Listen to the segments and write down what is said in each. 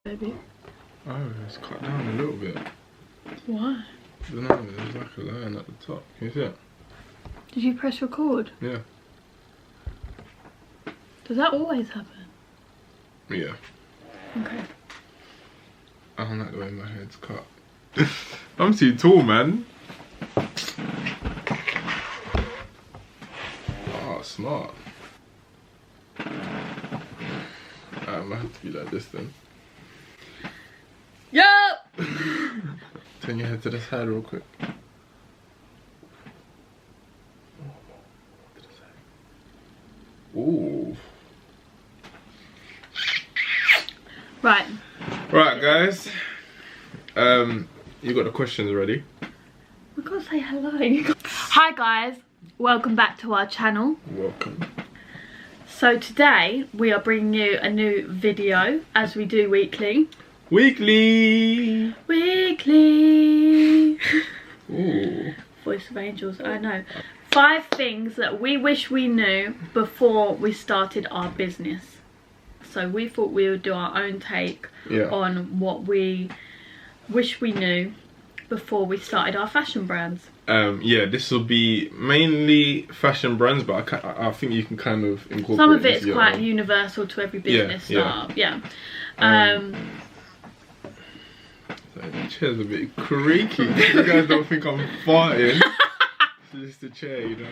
Baby. Oh, it's cut down a little bit. Why? I don't know, there's like a line at the top. Can you see it? Did you press record? Yeah. Does that always happen? Yeah. Okay. I don't like the way my head's cut. I'm too tall, man. Oh, smart. I might have to be like this then. Yo! Turn your head to the side real quick. Ooh. Right. Right, guys. You got the questions ready? We gotta say hello. Hi guys, welcome back to our channel. Welcome. So today we are bringing you a new video, as we do weekly. Weekly. Ooh. Voice of angels, I know. 5 things that we wish we knew before we started our business. So we thought we would do our own take on what we wish we knew before we started our fashion brands. Yeah, this will be mainly fashion brands, but I think you can kind of incorporate some of it's quite universal to every business startup. Yeah. The chair's a bit creaky. You guys don't think I'm farting? It's just a chair, you know.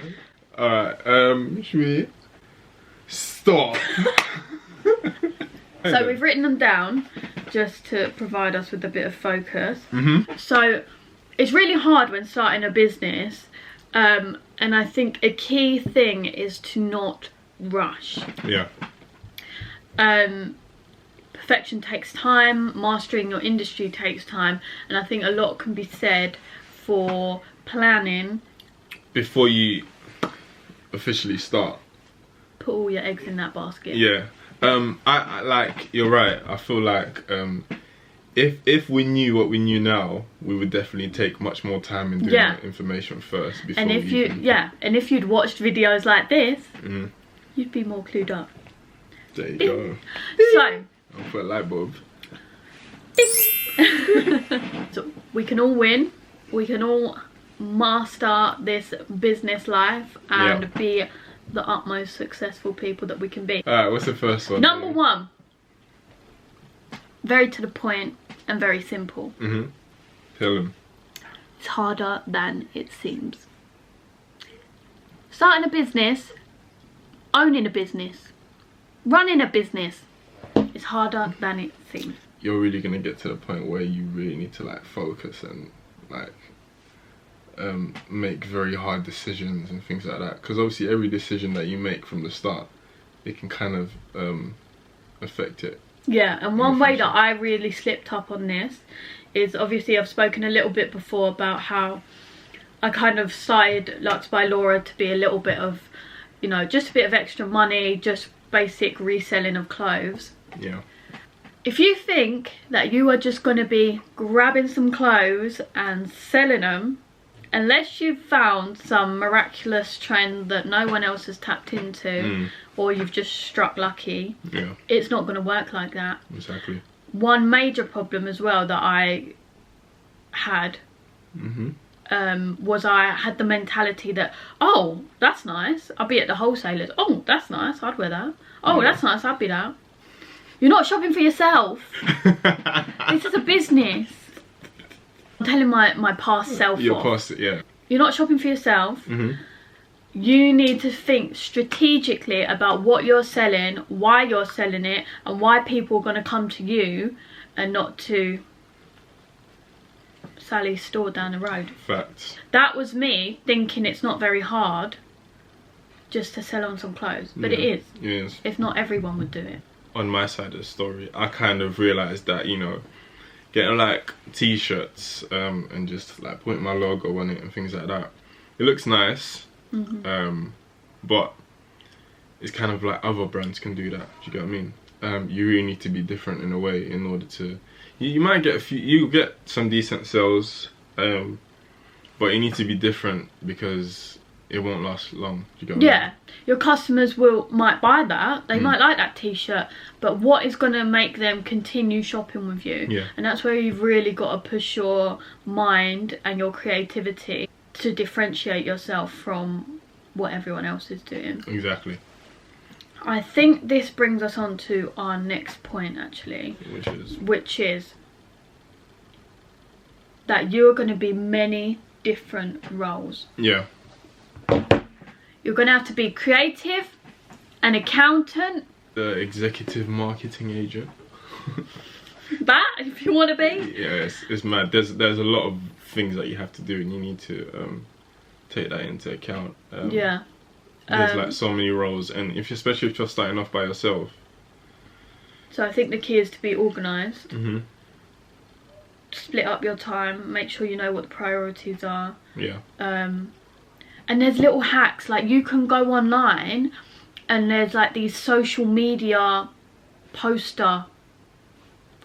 Alright, should we stop? So we've written them down just to provide us with a bit of focus. Mm-hmm. So it's really hard when starting a business, and I think a key thing is to not rush. Yeah. Perfection takes time, mastering your industry takes time, and I think a lot can be said for planning before you officially start. Put all your eggs in that basket. Yeah. I like, you're right. I feel like if we knew what we knew now, we would definitely take much more time in doing that information first before. And if and if you'd watched videos like this, you'd be more clued up. There you go. So I'll put a light bulb. So we can all win. We can all master this business life and be the utmost successful people that we can be. Alright, what's the first one? Number 1. Very to the point and very simple. Tell them. It's harder than it seems. Starting a business, owning a business, running a business is harder than it seems. You're really gonna get to the point where you really need to like focus and like make very hard decisions and things like that, because obviously every decision that you make from the start, it can kind of affect it. Yeah, and one way that I really slipped up on this is, obviously I've spoken a little bit before about how I kind of started Luxe by Laura to be a little bit of, you know, just a bit of extra money, just basic reselling of clothes. Yeah. If you think that you are just going to be grabbing some clothes and selling them, unless you've found some miraculous trend that no one else has tapped into, or you've just struck lucky, it's not going to work like that. Exactly. One major problem as well that I had was I had the mentality that, oh, that's nice, I'll be at the wholesalers. Oh, that's nice, I'd wear that. Oh, that's nice, I'd be that. You're not shopping for yourself. This is a business. I'm telling my past self your off. past, yeah. You're not shopping for yourself. You need to think strategically about what you're selling, why you're selling it, and why people are going to come to you and not to Sally's store down the road. Facts. That was me thinking it's not very hard just to sell on some clothes, but it is. It is. If not, everyone would do it. On my side of the story, I kind of realised that, you know, getting like t-shirts and just like putting my logo on it and things like that, it looks nice, but it's kind of like other brands can do that. Do you get what I mean? You really need to be different in a way in order to, you might get a few, you get some decent sales, but you need to be different because it won't last long. Do you get what I mean? Your customers might buy that. They might like that t-shirt, but what is going to make them continue shopping with you? Yeah. And that's where you've really got to push your mind and your creativity to differentiate yourself from what everyone else is doing. Exactly. I think this brings us on to our next point, actually, which is that you're going to be many different roles. Yeah. You're going to have to be creative, an accountant, the executive marketing agent. That, if you want to be. Yeah, it's mad. There's a lot of things that you have to do, and you need to take that into account. Yeah. There's like so many roles, and especially if you're starting off by yourself. So I think the key is to be organised. Mm-hmm. Split up your time. Make sure you know what the priorities are. Yeah. And there's little hacks, like you can go online and there's like these social media poster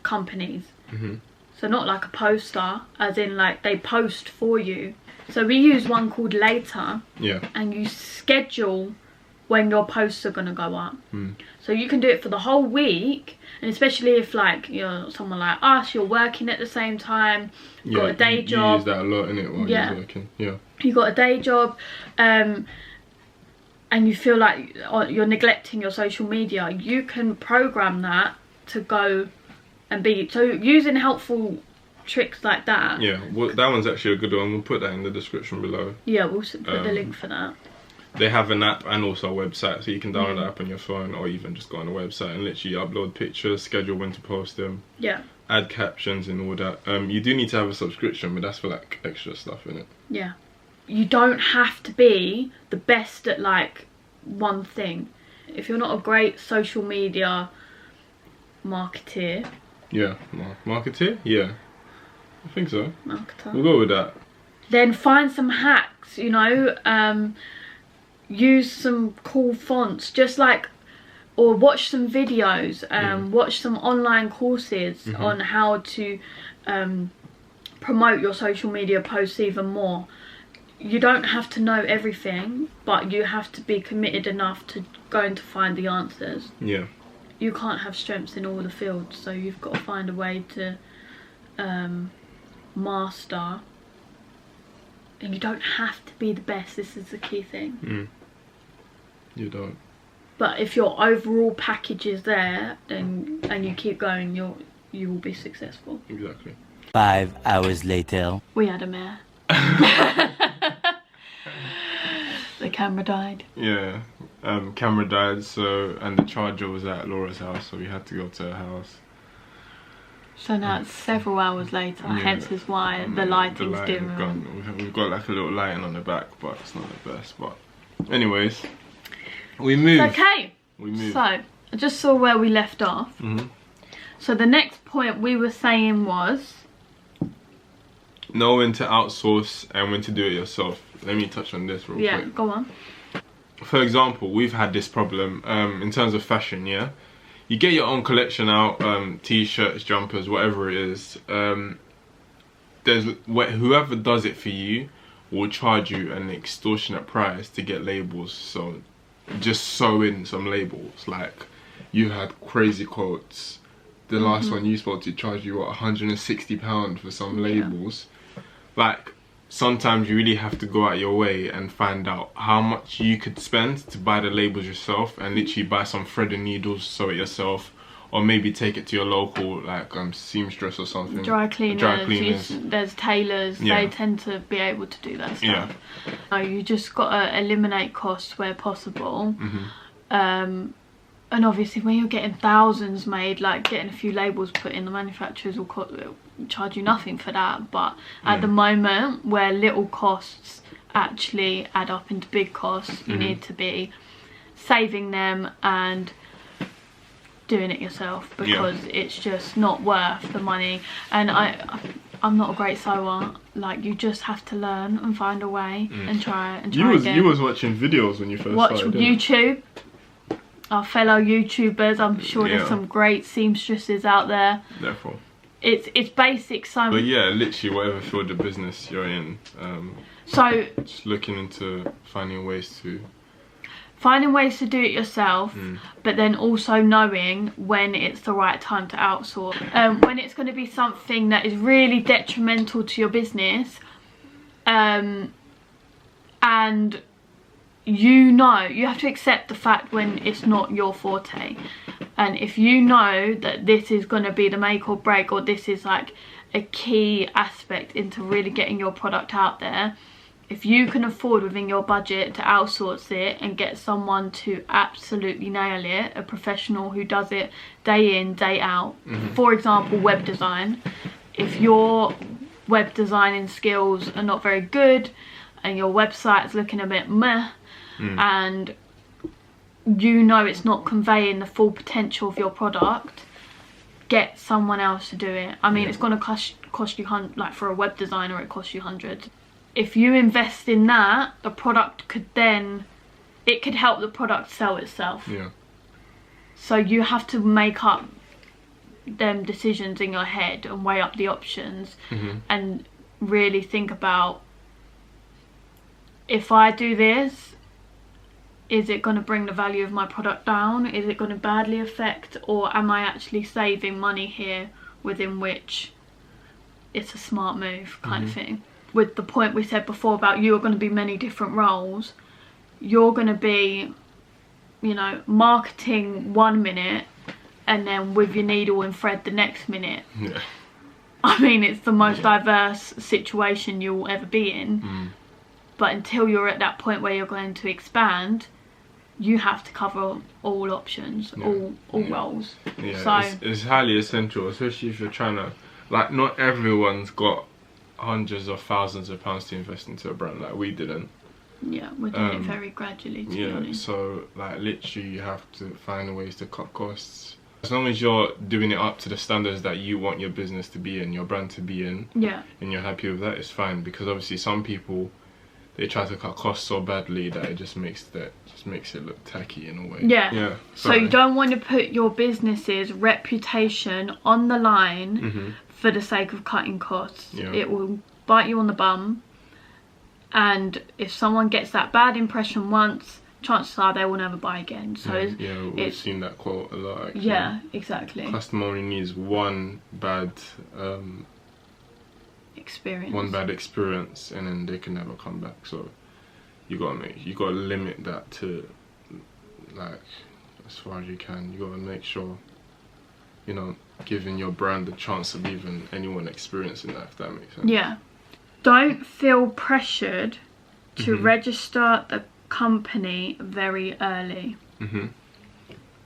companies. Mm-hmm. So not like a poster, as in like they post for you. So we use one called Later. Yeah. And you schedule when your posts are going to go up. Mm. So you can do it for the whole week, and especially if like you're someone like us, you're working at the same time, you've got a day job. You use that a lot, innit, while you're working. Yeah. You got a day job, and you feel like you're neglecting your social media. You can program that to go and be, so using helpful tricks like that. Yeah, well, that one's actually a good one. We'll put that in the description below. Yeah, we'll put the link for that. They have an app and also a website, so you can download the app on your phone, or even just go on the website and literally upload pictures, schedule when to post them. Yeah. Add captions and all that. You do need to have a subscription, but that's for like extra stuff, innit? Yeah. You don't have to be the best at like one thing. If you're not a great social media marketeer. Yeah, marketeer? Yeah. I think so. Marketer. We'll go with that. Then find some hacks, you know, use some cool fonts, just like, or watch some videos, watch some online courses on how to promote your social media posts even more. You don't have to know everything, but you have to be committed enough to going to find the answers. Yeah. You can't have strengths in all the fields, so you've got to find a way to master. And you don't have to be the best. This is the key thing. You don't. But if your overall package is there, then and you keep going, you will be successful. Exactly. 5 hours later. We had a mare. The camera died. Yeah, camera died. So, and the charger was at Laura's house, so we had to go to her house. So now it's several hours later, hence is why the lighting's dim. We've got like a little lighting on the back, but it's not the best. But anyways, we moved. Okay. We moved. So I just saw where we left off. So the next point we were saying was know when to outsource and when to do it yourself. Let me touch on this real quick. Yeah, go on. For example, we've had this problem in terms of fashion, yeah? You get your own collection out, t-shirts, jumpers, whatever it is. Whoever does it for you will charge you an extortionate price to get labels. So just sew in some labels. Like, you had crazy quotes. The last one you spoke to charged you, what, £160 for some labels. Like, sometimes you really have to go out your way and find out how much you could spend to buy the labels yourself, and literally buy some thread and needles, sew it yourself, or maybe take it to your local like seamstress or something. Dry cleaners. There's tailors. They tend to be able to do that stuff. So you just got to eliminate costs where possible. And obviously when you're getting thousands made, like getting a few labels put in, the manufacturers will charge you nothing for that. But at the moment, where little costs actually add up into big costs, you need to be saving them and doing it yourself, because it's just not worth the money. And I'm not a great sewer. Like, you just have to learn and find a way and try again. You was watching videos when you first started. Watch YouTube. Our fellow YouTubers, I'm sure there's some great seamstresses out there. Therefore. it's basic. So but yeah, literally whatever field of business you're in, so just looking into finding ways to do it yourself, but then also knowing when it's the right time to outsource, when it's going to be something that is really detrimental to your business, and you have to accept the fact when it's not your forte. And if you know that this is going to be the make or break, or this is like a key aspect into really getting your product out there, if you can afford within your budget to outsource it and get someone to absolutely nail it, a professional who does it day in, day out, for example, web design. If your web designing skills are not very good and your website's looking a bit meh, and you know it's not conveying the full potential of your product, get someone else to do it. I mean, it's going to cost you like for a web designer, it costs you hundreds. If you invest in that, the product could help the product sell itself. Yeah. So you have to make up them decisions in your head and weigh up the options, and really think about, if I do this, is it going to bring the value of my product down? Is it going to badly affect, or am I actually saving money here within which it's a smart move kind of thing? With the point we said before about you are going to be many different roles, you're going to be, you know, marketing 1 minute and then with your needle and thread the next minute. Yeah. I mean, it's the most diverse situation you'll ever be in. But until you're at that point where you're going to expand, you have to cover all options, all roles. Yeah, so it's highly essential, especially if you're trying to, like, not everyone's got hundreds of thousands of pounds to invest into a brand like we didn't. Yeah, we're doing it very gradually, to be honest. So like literally you have to find ways to cut costs. As long as you're doing it up to the standards that you want your business to be in, your brand to be in, and you're happy with that, it's fine. Because obviously some people, they try to cut costs so badly that it just makes it look tacky in a way. Yeah. So you don't want to put your business's reputation on the line for the sake of cutting costs. It will bite you on the bum, and if someone gets that bad impression once, chances are they will never buy again. So we've seen that quote a lot, actually. Yeah, exactly. Customer only needs one bad experience, and then they can never come back. So you gotta limit that to, like, as far as you can. You gotta make sure, you know, giving your brand the chance of even anyone experiencing that, if that makes sense. Yeah. Don't feel pressured to register the company very early.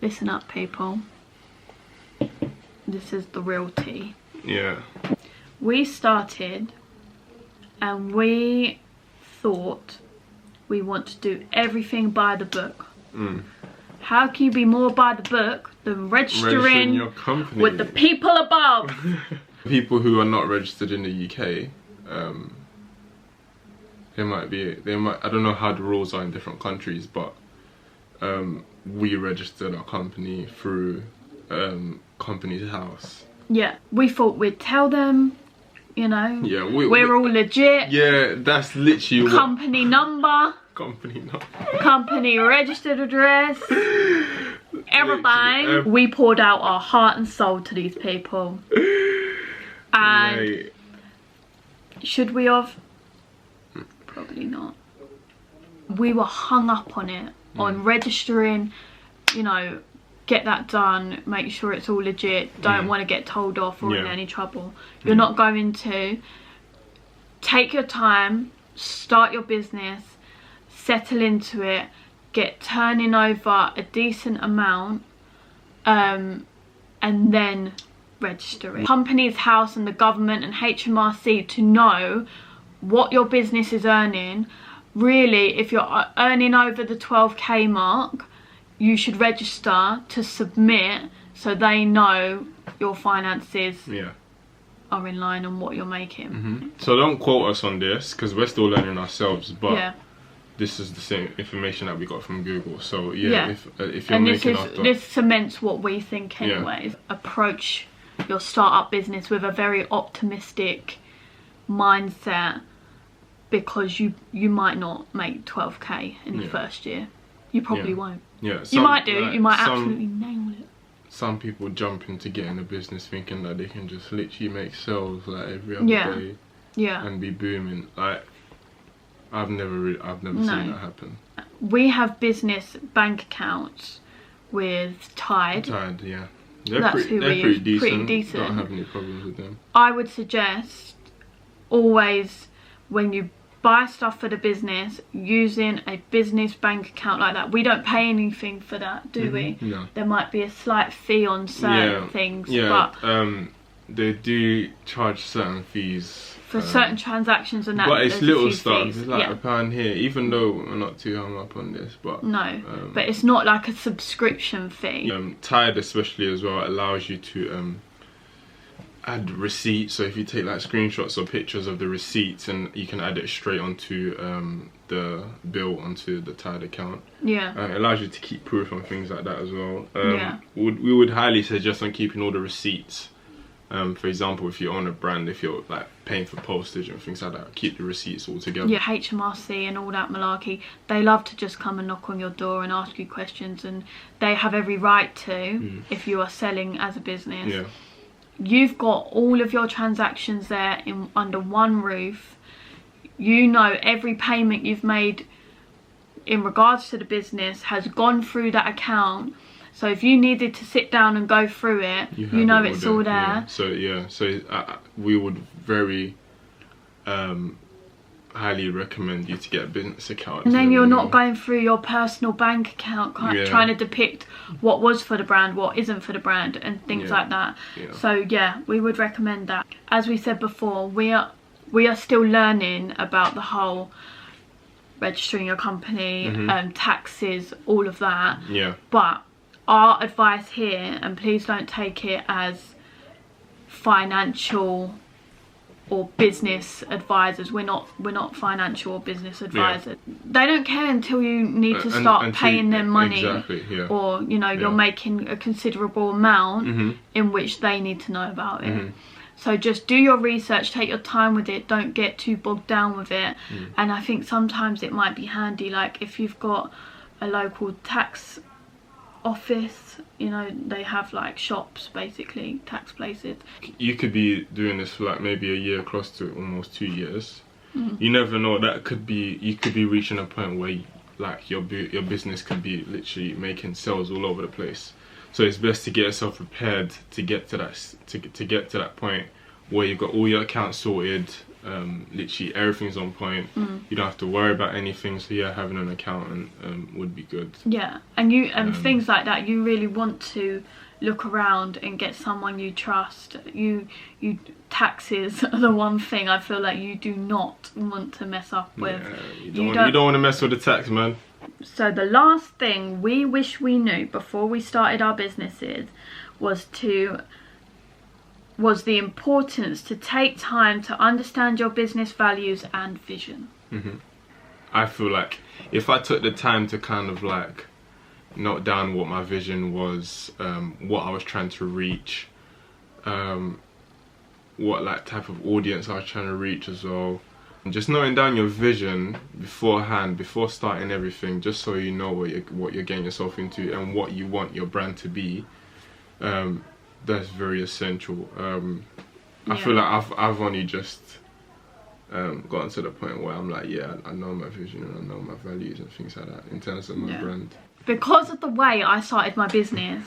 Listen up, people. This is the real tea. Yeah. We started and we thought we want to do everything by the book. How can you be more by the book than registering your company with the people above? People who are not registered in the UK, they might, I don't know how the rules are in different countries, but we registered our company through Company's House. Yeah, we thought we'd tell them, you know, we're all legit. Yeah, that's literally company number. Company number. Company registered address. Everything. We poured out our heart and soul to these people. And should we have? Probably not. We were hung up on it, on registering, you know, get that done, make sure it's all legit, don't want to get told off or in any trouble. You're not going to. Take your time, start your business, settle into it, get turning over a decent amount, and then register it. Company's House and the government and HMRC to know what your business is earning. Really, if you're earning over the 12k mark, you should register to submit so they know your finances are in line on what you're making. So don't quote us on this because we're still learning ourselves, but this is the same information that we got from Google. So if you're and making this cements what we think anyways. Approach your startup business with a very optimistic mindset, because you might not make 12k in the first year. You probably won't. Yeah, you might do. Like, you might absolutely nail it. Some people jump into getting a business thinking that they can just literally make sales like every other day, and be booming. Like, I've never seen that happen. We have business bank accounts with Tide. Yeah. They're pretty decent. Don't have any problems with them. I would suggest always, when you buy stuff for the business, using a business bank account like that. We don't pay anything for that, do we? No. There might be a slight fee on certain things, but they do charge certain fees for certain transactions and that. But it's little stuff. It's like £1 here, even though we're not too hung up on this. But no, but it's not like a subscription fee. Tide especially as well allows you to add receipts. So if you take like screenshots or pictures of the receipts, and you can add it straight onto the bill onto the Tide account. It allows you to keep proof on things like that as well. We would highly suggest on keeping all the receipts. For example, if you own a brand, if you're like paying for postage and things like that, keep the receipts all together. HMRC and all that malarkey, they love to just come and knock on your door and ask you questions, and they have every right to if you are selling as a business. You've got all of your transactions there under one roof. You know every payment you've made in regards to the business has gone through that account. So if you needed to sit down and go through it, you know it's all there. So we would very highly recommend you to get a business account. And then you're not going through your personal bank account trying to depict what was for the brand, what isn't for the brand, and things like that. So we would recommend that. As we said before, we are still learning about the whole registering your company, taxes, all of that. But our advice here, and please don't take it as financial or business advisors, we're not financial or business advisors. They don't care until you need to start paying them money, or you're making a considerable amount in which they need to know about it. So just do your research, take your time with it, don't get too bogged down with it. And I think sometimes it might be handy, like if you've got a local tax office, they have like shops, basically tax places. You could be doing this for like maybe a year, close to almost 2 years. You never know, you could be reaching a point where like your business could be literally making sales all over the place. So it's best to get yourself prepared to get to that point where you've got all your accounts sorted, literally everything's on point. You don't have to worry about anything. So having an accountant would be good. And things like that, you really want to look around and get someone you trust. Taxes are the one thing I feel like you do not want to mess up with. You don't want to mess with the tax, man. So the last thing we wish we knew before we started our businesses was the importance to take time to understand your business values and vision. I feel like if I took the time to kind of like note down what my vision was, what I was trying to reach, what like type of audience I was trying to reach as well, and just noting down your vision beforehand, before starting everything, just so you know what you're getting yourself into and what you want your brand to be. That's very essential. I feel like I've only just gotten to the point where I'm like, I know my vision and I know my values and things like that in terms of my brand. Because of the way I started my business,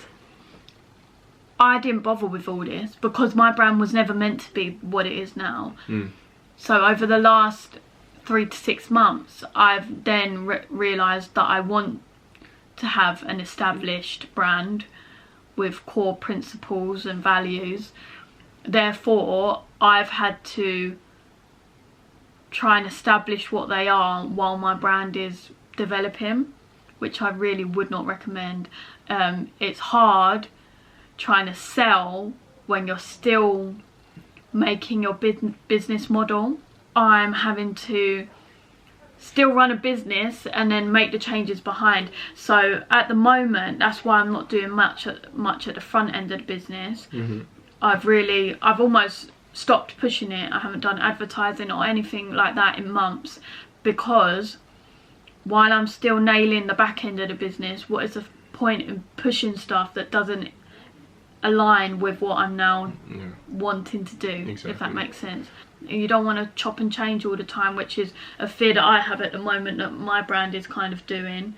I didn't bother with all this because my brand was never meant to be what it is now. So over the last 3 to 6 months, I've then realised that I want to have an established brand with core principles and values. Therefore, I've had to try and establish what they are while my brand is developing, which I really would not recommend. It's hard trying to sell when you're still making your business model. I'm having to still run a business and then make the changes behind. So at the moment, that's why I'm not doing much at the front end of the business. I've almost stopped pushing it. I haven't done advertising or anything like that in months, because while I'm still nailing the back end of the business, what is the point in pushing stuff that doesn't align with what I'm now wanting to do? Exactly. If that makes sense. You don't want to chop and change all the time, which is a fear that I have at the moment that my brand is kind of doing.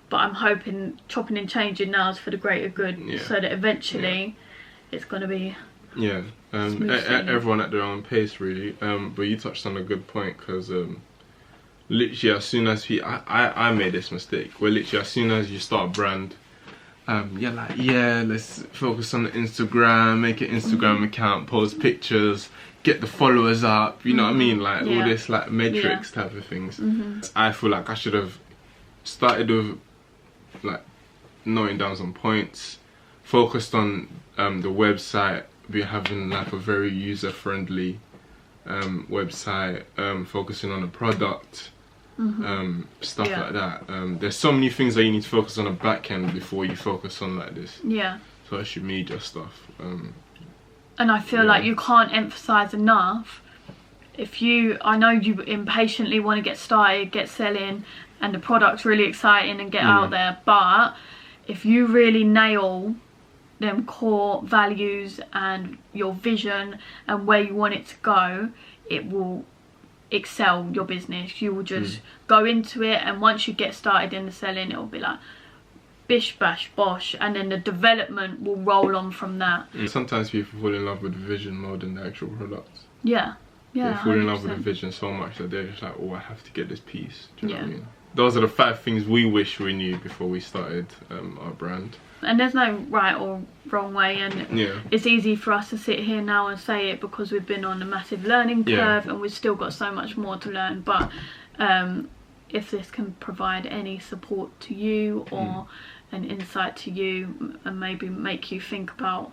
But I'm hoping chopping and changing now is for the greater good, so that eventually it's going to be everyone at their own pace, really. But you touched on a good point, because literally as soon as I made this mistake, where literally as soon as you start a brand, you're like, let's focus on the Instagram, make an Instagram account, post pictures, get the followers up, you know what I mean, like all this like matrix type of things. I feel like I should have started with like noting down some points, focused on the website, be having like a very user-friendly website, focusing on the product, stuff like that. There's so many things that you need to focus on the back end before you focus on like this social media stuff. And I feel like you can't emphasize enough, I know you impatiently want to get started, get selling, and the product's really exciting and get out there, but if you really nail them core values and your vision and where you want it to go, it will excel your business. You will just go into it, and once you get started in the selling, it will be like bish bash bosh, and then the development will roll on from that. Sometimes people fall in love with the vision more than the actual product. They fall in love with the vision so much that they're just like, oh, I have to get this piece. Do you know what I mean? Those are the 5 things we wish we knew before we started our brand. And there's no right or wrong way, and it's easy for us to sit here now and say it because we've been on a massive learning curve and we've still got so much more to learn. But if this can provide any support to you or an insight to you, and maybe make you think about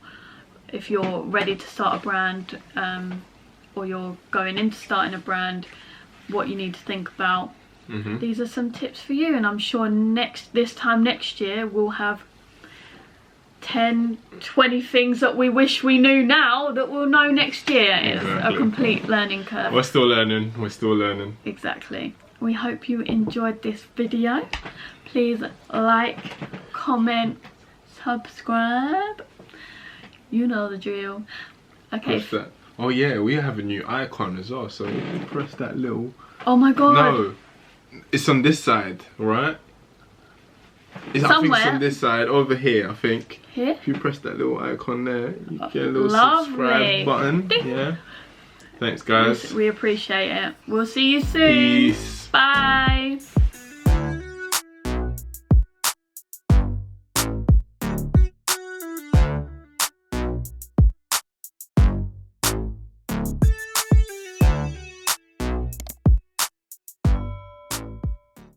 if you're ready to start a brand, or you're going into starting a brand, what you need to think about. These are some tips for you, and I'm sure this time next year we'll have 10-20 things that we wish we knew now that we'll know next year. It's a complete learning curve. We're still learning. Exactly. We hope you enjoyed this video. Please like, comment, subscribe. You know the drill. Okay. Press that. Oh yeah, we have a new icon as well, so press that little... Oh my god. No, it's on this side, right? I think it's on this side, over here, I think. Here? If you press that little icon there, you get a little subscribe button. Ding. Yeah. Thanks, guys. We appreciate it. We'll see you soon. Peace. Bye.